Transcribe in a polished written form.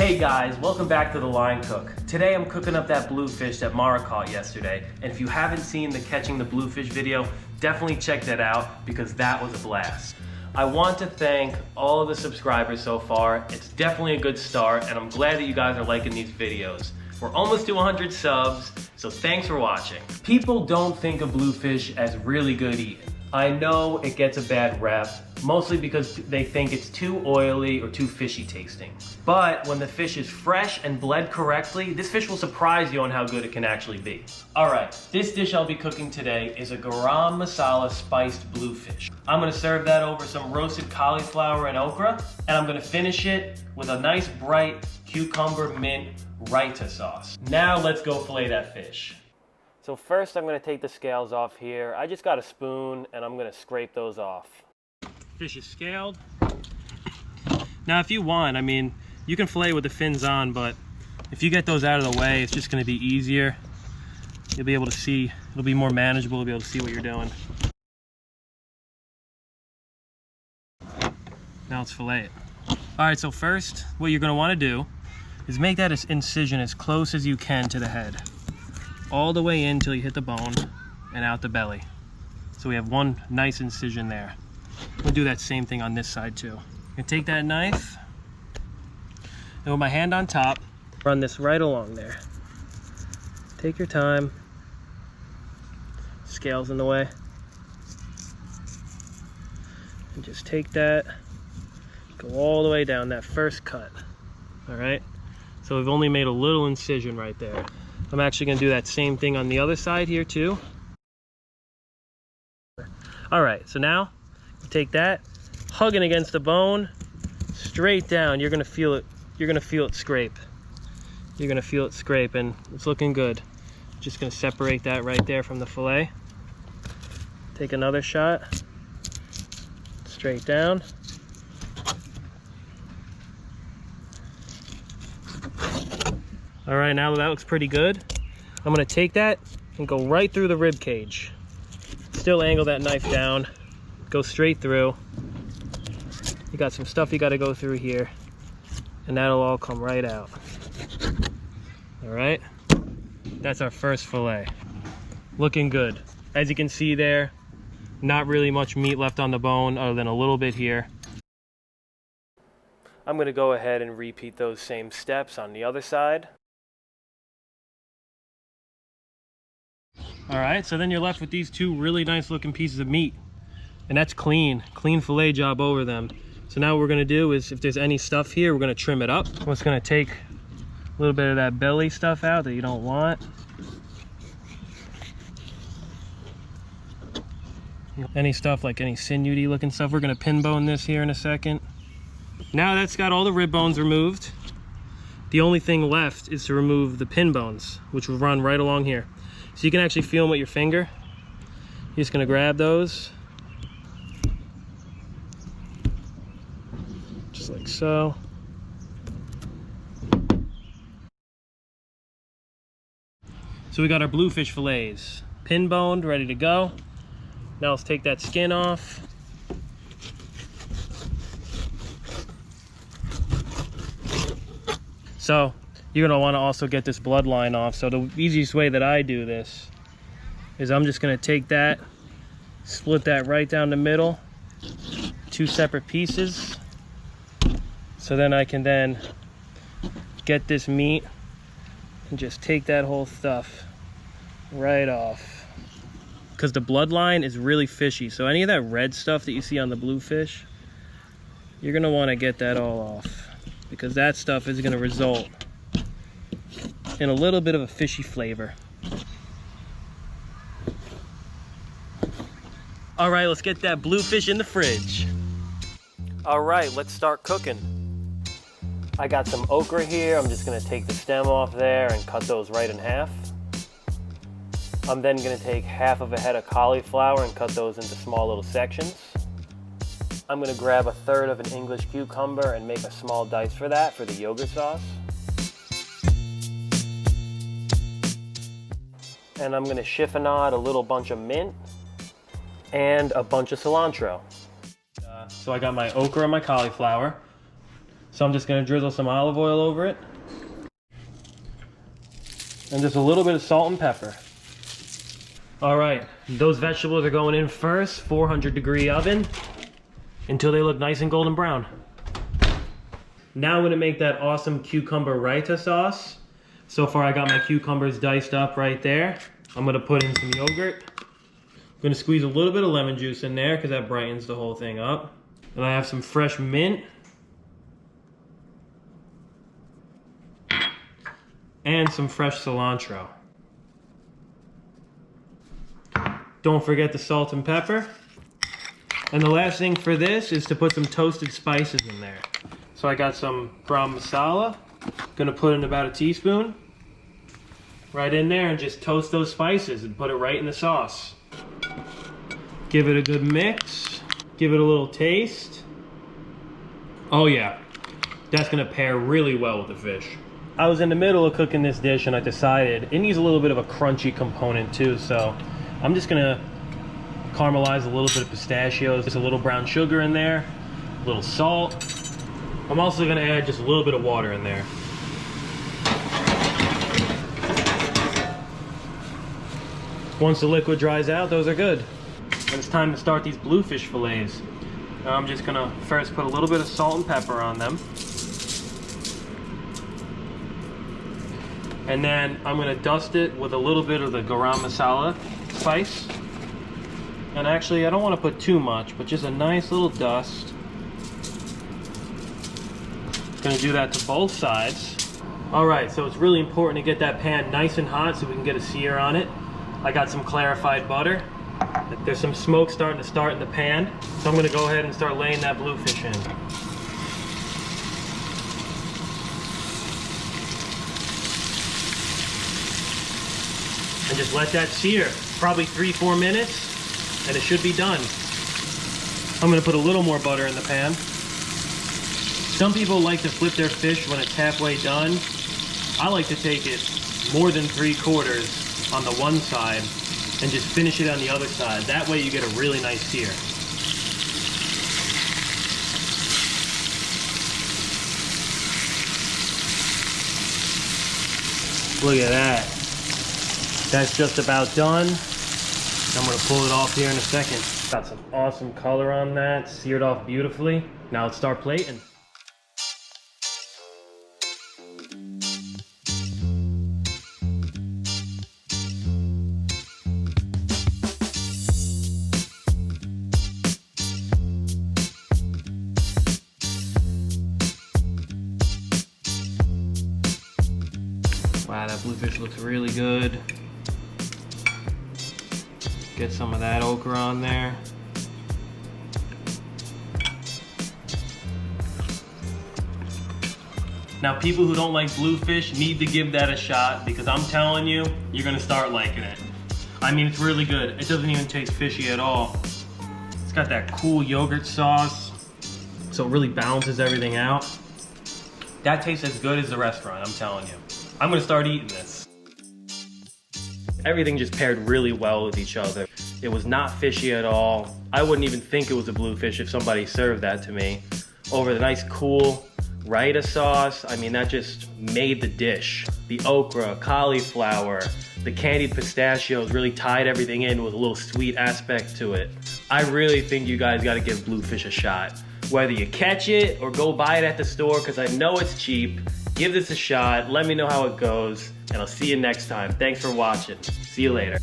Hey guys, welcome back to The Line Cook. Today I'm cooking up that bluefish that Mara caught yesterday. And if you haven't seen the Catching the Bluefish video, definitely check that out because that was a blast. I want to thank all of the subscribers so far. It's definitely a good start and I'm glad that you guys are liking these videos. We're almost to 100 subs, so thanks for watching. People don't think of bluefish as really good eating. I know it gets a bad rep, mostly because they think it's too oily or too fishy tasting. But when the fish is fresh and bled correctly, this fish will surprise you on how good it can actually be. All right, this dish I'll be cooking today is a garam masala spiced bluefish. I'm gonna serve that over some roasted cauliflower and okra, and I'm gonna finish it with a nice bright cucumber mint Raita sauce. Now let's go fillet that fish. So first I'm gonna take the scales off here. I just got a spoon and I'm gonna scrape those off. Fish is scaled. Now if you want, I mean, you can fillet with the fins on, but if you get those out of the way, it's just gonna be easier. You'll be able to see, it'll be more manageable, you'll be able to see what you're doing. Now let's fillet it. All right, so first, what you're gonna wanna do is make that incision as close as you can to the head. All the way in until you hit the bone and out the belly. So we have one nice incision there. We'll do that same thing on this side too. I'm gonna take that knife and with my hand on top, run this right along there. Take your time. Scales in the way. And just take that, go all the way down that first cut. All right? So we've only made a little incision right there. I'm actually gonna do that same thing on the other side here too. All right, so now take that, hugging against the bone, straight down. You're gonna feel it. You're gonna feel it scrape. You're gonna feel it scrape, and it's looking good. Just gonna separate that right there from the fillet. Take another shot. Straight down. All right, now that looks pretty good. I'm gonna take that and go right through the rib cage. Still angle that knife down, go straight through. You got some stuff you gotta go through here, and that'll all come right out. All right, that's our first fillet. Looking good. As you can see there, not really much meat left on the bone other than a little bit here. I'm gonna go ahead and repeat those same steps on the other side. All right, so then you're left with these two really nice looking pieces of meat. And that's clean fillet job over them. So now what we're gonna do is, if there's any stuff here, we're gonna trim it up. We're just gonna take a little bit of that belly stuff out that you don't want. Any stuff like any sinewy looking stuff, we're gonna pin bone this here in a second. Now that's got all the rib bones removed. The only thing left is to remove the pin bones, which will run right along here. So you can actually feel them with your finger. You're just gonna grab those. Just like so. So we got our bluefish fillets, pin boned, ready to go. Now let's take that skin off. So you're gonna wanna also get this bloodline off. So the easiest way that I do this is I'm just gonna take that, split that right down the middle, two separate pieces. So then I can then get this meat and just take that whole stuff right off. Because the bloodline is really fishy. So any of that red stuff that you see on the bluefish, you're gonna wanna get that all off, because that stuff is gonna result in a little bit of a fishy flavor. All right, let's get that bluefish in the fridge. All right, let's start cooking. I got some okra here. I'm just gonna take the stem off there and cut those right in half. I'm then gonna take half of a head of cauliflower and cut those into small little sections. I'm gonna grab a third of an English cucumber and make a small dice for that for the yogurt sauce. And I'm gonna chiffonade a little bunch of mint and a bunch of cilantro. So I got my okra and my cauliflower. So I'm just gonna drizzle some olive oil over it. And just a little bit of salt and pepper. All right, those vegetables are going in first, 400-degree oven, until they look nice and golden brown. Now I'm gonna make that awesome cucumber raita sauce. So far I got my cucumbers diced up right there. I'm gonna put in some yogurt. I'm gonna squeeze a little bit of lemon juice in there because that brightens the whole thing up. And I have some fresh mint. And some fresh cilantro. Don't forget the salt and pepper. And the last thing for this is to put some toasted spices in there. So I got some garam masala. Gonna put in about a teaspoon. Right in there and just toast those spices and put it right in the sauce. Give it a good mix. Give it a little taste. Oh yeah, that's gonna pair really well with the fish. I was in the middle of cooking this dish and I decided it needs a little bit of a crunchy component too, so I'm just gonna caramelize a little bit of pistachios, just a little brown sugar in there, a little salt. I'm also gonna add just a little bit of water in there. Once the liquid dries out, those are good. And it's time to start these bluefish fillets. Now I'm just gonna first put a little bit of salt and pepper on them. And then I'm gonna dust it with a little bit of the garam masala spice. And actually, I don't wanna put too much, but just a nice little dust. Gonna do that to both sides. All right, so it's really important to get that pan nice and hot so we can get a sear on it. I got some clarified butter. There's some smoke starting to start in the pan. So I'm gonna go ahead and start laying that bluefish in. And just let that sear, probably 3-4 minutes, and it should be done. I'm gonna put a little more butter in the pan. Some people like to flip their fish when it's halfway done. I like to take it more than 3/4 on the one side and just finish it on the other side. That way you get a really nice sear. Look at that. That's just about done. I'm gonna pull it off here in a second. Got some awesome color on that, seared off beautifully. Now let's start plating. Wow, that bluefish looks really good. Get some of that okra on there. Now, people who don't like bluefish need to give that a shot because I'm telling you, you're gonna start liking it. I mean, it's really good. It doesn't even taste fishy at all. It's got that cool yogurt sauce, so it really balances everything out. That tastes as good as the restaurant, I'm telling you. I'm gonna start eating this. Everything just paired really well with each other. It was not fishy at all. I wouldn't even think it was a bluefish if somebody served that to me. Over the nice cool Raita sauce, I mean, that just made the dish. The okra, cauliflower, the candied pistachios really tied everything in with a little sweet aspect to it. I really think you guys gotta give bluefish a shot. Whether you catch it or go buy it at the store, because I know it's cheap, give this a shot, let me know how it goes, and I'll see you next time. Thanks for watching. See you later.